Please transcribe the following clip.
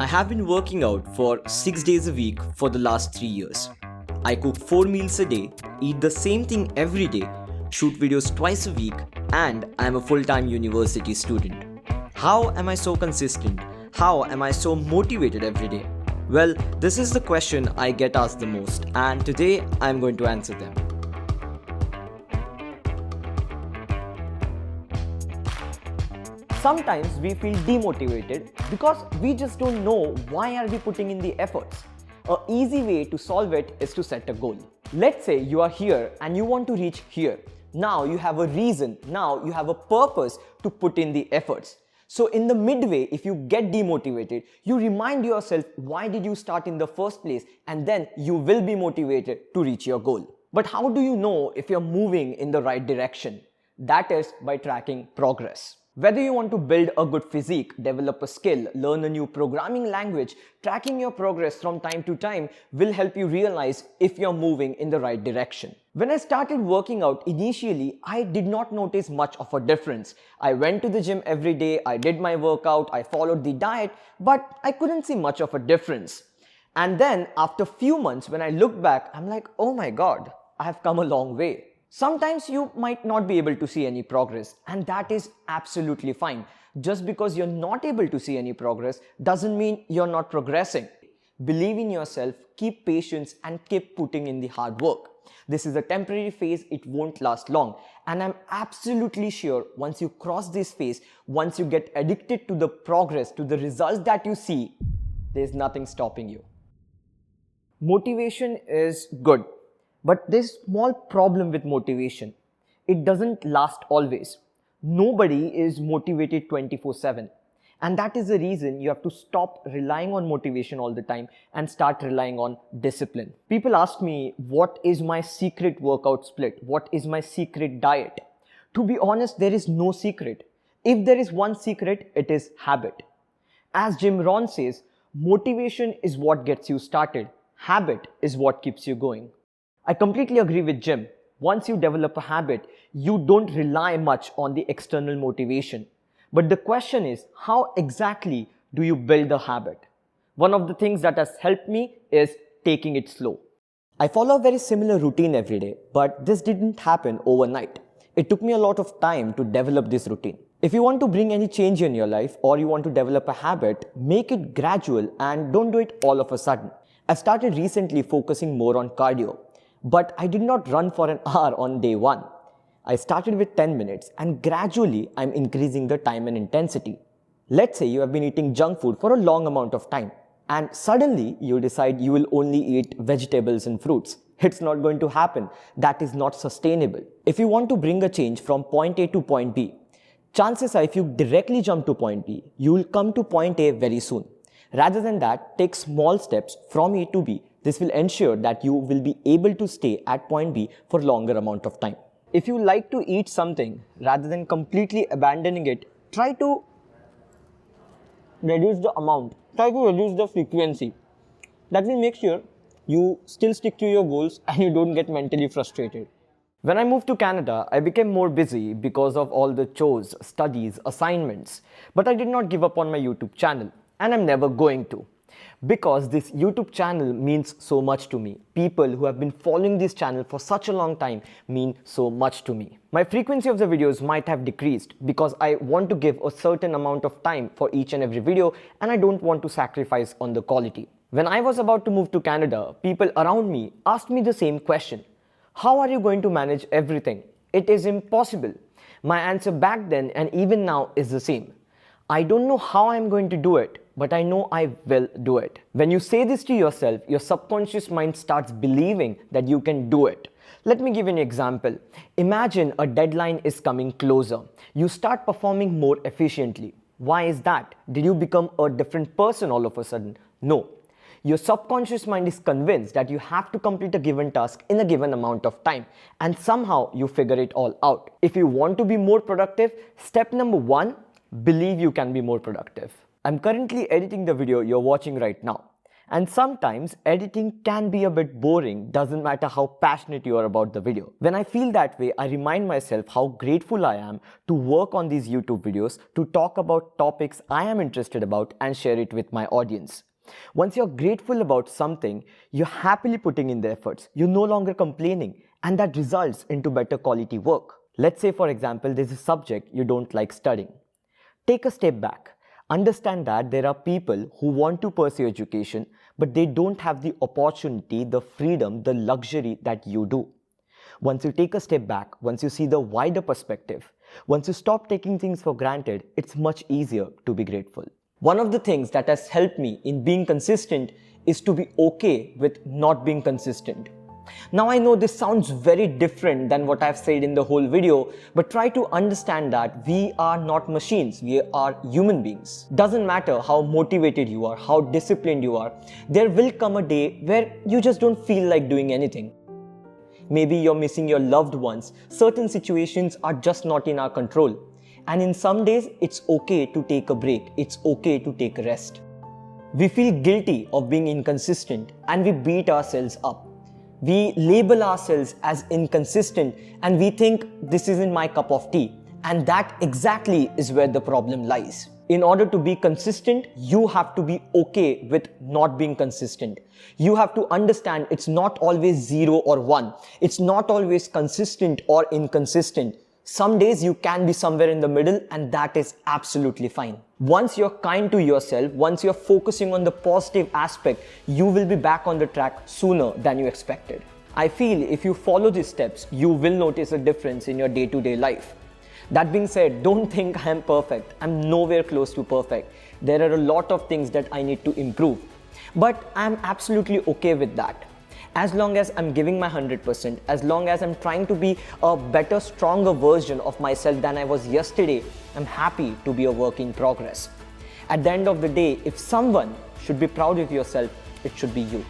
I have been working out for 6 days a week for the last 3 years. I cook 4 meals a day, eat the same thing every day, shoot videos twice a week, and I am a full-time university student. How am I so consistent? How am I so motivated every day? Well, this is the question I get asked the most, and today I am going to answer them. Sometimes we feel demotivated because we just don't know why are we putting in the efforts. An easy way to solve it is to set a goal. Let's say you are here and you want to reach here. Now you have a reason, now you have a purpose to put in the efforts. So in the midway, if you get demotivated, you remind yourself why did you start in the first place, and then you will be motivated to reach your goal. But how do you know if you're moving in the right direction? That is by tracking progress. Whether you want to build a good physique, develop a skill, learn a new programming language, tracking your progress from time to time will help you realize if you're moving in the right direction. When I started working out initially, I did not notice much of a difference. I went to the gym every day, I did my workout, I followed the diet, but I couldn't see much of a difference. And then after few months, when I look back, I'm like, oh my God, I have come a long way. Sometimes you might not be able to see any progress, and that is absolutely fine. Just because you're not able to see any progress doesn't mean you're not progressing. Believe in yourself, keep patience, and keep putting in the hard work. This is a temporary phase, it won't last long. And I'm absolutely sure once you cross this phase, once you get addicted to the progress, to the results that you see, there's nothing stopping you. Motivation is good. But there's a small problem with motivation. It doesn't last always. Nobody is motivated 24/7. And that is the reason you have to stop relying on motivation all the time and start relying on discipline. People ask me, what is my secret workout split? What is my secret diet? To be honest, there is no secret. If there is one secret, it is habit. As Jim Rohn says, motivation is what gets you started. Habit is what keeps you going. I completely agree with Jim. Once you develop a habit, you don't rely much on the external motivation. But the question is, how exactly do you build the habit? One of the things that has helped me is taking it slow. I follow a very similar routine every day, but this didn't happen overnight. It took me a lot of time to develop this routine. If you want to bring any change in your life or you want to develop a habit, make it gradual and don't do it all of a sudden. I started recently focusing more on cardio. But I did not run for an hour on day one. I started with 10 minutes and gradually I'm increasing the time and intensity. Let's say you have been eating junk food for a long amount of time and suddenly you decide you will only eat vegetables and fruits. It's not going to happen. That is not sustainable. If you want to bring a change from point A to point B, chances are if you directly jump to point B, you will come to point A very soon. Rather than that, take small steps from A to B. This will ensure that you will be able to stay at point B for a longer amount of time. If you like to eat something, rather than completely abandoning it, try to reduce the amount. Try to reduce the frequency. That will make sure you still stick to your goals and you don't get mentally frustrated. When I moved to Canada, I became more busy because of all the chores, studies, assignments. But I did not give up on my YouTube channel, and I'm never going to. Because this YouTube channel means so much to me. People who have been following this channel for such a long time mean so much to me. My frequency of the videos might have decreased because I want to give a certain amount of time for each and every video and I don't want to sacrifice on the quality. When I was about to move to Canada, people around me asked me the same question. How are you going to manage everything? It is impossible. My answer back then and even now is the same. I don't know how I'm going to do it, but I know I will do it. When you say this to yourself, your subconscious mind starts believing that you can do it. Let me give you an example. Imagine a deadline is coming closer. You start performing more efficiently. Why is that? Did you become a different person all of a sudden? No. Your subconscious mind is convinced that you have to complete a given task in a given amount of time, and somehow you figure it all out. If you want to be more productive, step number 1, believe you can be more productive. I'm currently editing the video you're watching right now. And sometimes editing can be a bit boring, doesn't matter how passionate you are about the video. When I feel that way, I remind myself how grateful I am to work on these YouTube videos, to talk about topics I am interested about and share it with my audience. Once you're grateful about something, you're happily putting in the efforts. You're no longer complaining, and that results into better quality work. Let's say, for example, there's a subject you don't like studying. Take a step back. Understand that there are people who want to pursue education, but they don't have the opportunity, the freedom, the luxury that you do. Once you take a step back, once you see the wider perspective, once you stop taking things for granted, it's much easier to be grateful. One of the things that has helped me in being consistent is to be okay with not being consistent. Now I know this sounds very different than what I've said in the whole video, but try to understand that we are not machines, we are human beings. Doesn't matter how motivated you are, how disciplined you are, there will come a day where you just don't feel like doing anything. Maybe you're missing your loved ones, certain situations are just not in our control. And in some days, it's okay to take a break, it's okay to take a rest. We feel guilty of being inconsistent and we beat ourselves up. We label ourselves as inconsistent and we think this isn't my cup of tea. And that exactly is where the problem lies. In order to be consistent, you have to be okay with not being consistent. You have to understand it's not always 0 or 1. It's not always consistent or inconsistent. Some days you can be somewhere in the middle and that is absolutely fine. Once you're kind to yourself, once you're focusing on the positive aspect, you will be back on the track sooner than you expected. I feel if you follow these steps, you will notice a difference in your day-to-day life. That being said, don't think I'm perfect. I'm nowhere close to perfect. There are a lot of things that I need to improve. But I'm absolutely okay with that. As long as I'm giving my 100%, as long as I'm trying to be a better, stronger version of myself than I was yesterday, I'm happy to be a work in progress. At the end of the day, if someone should be proud of yourself, it should be you.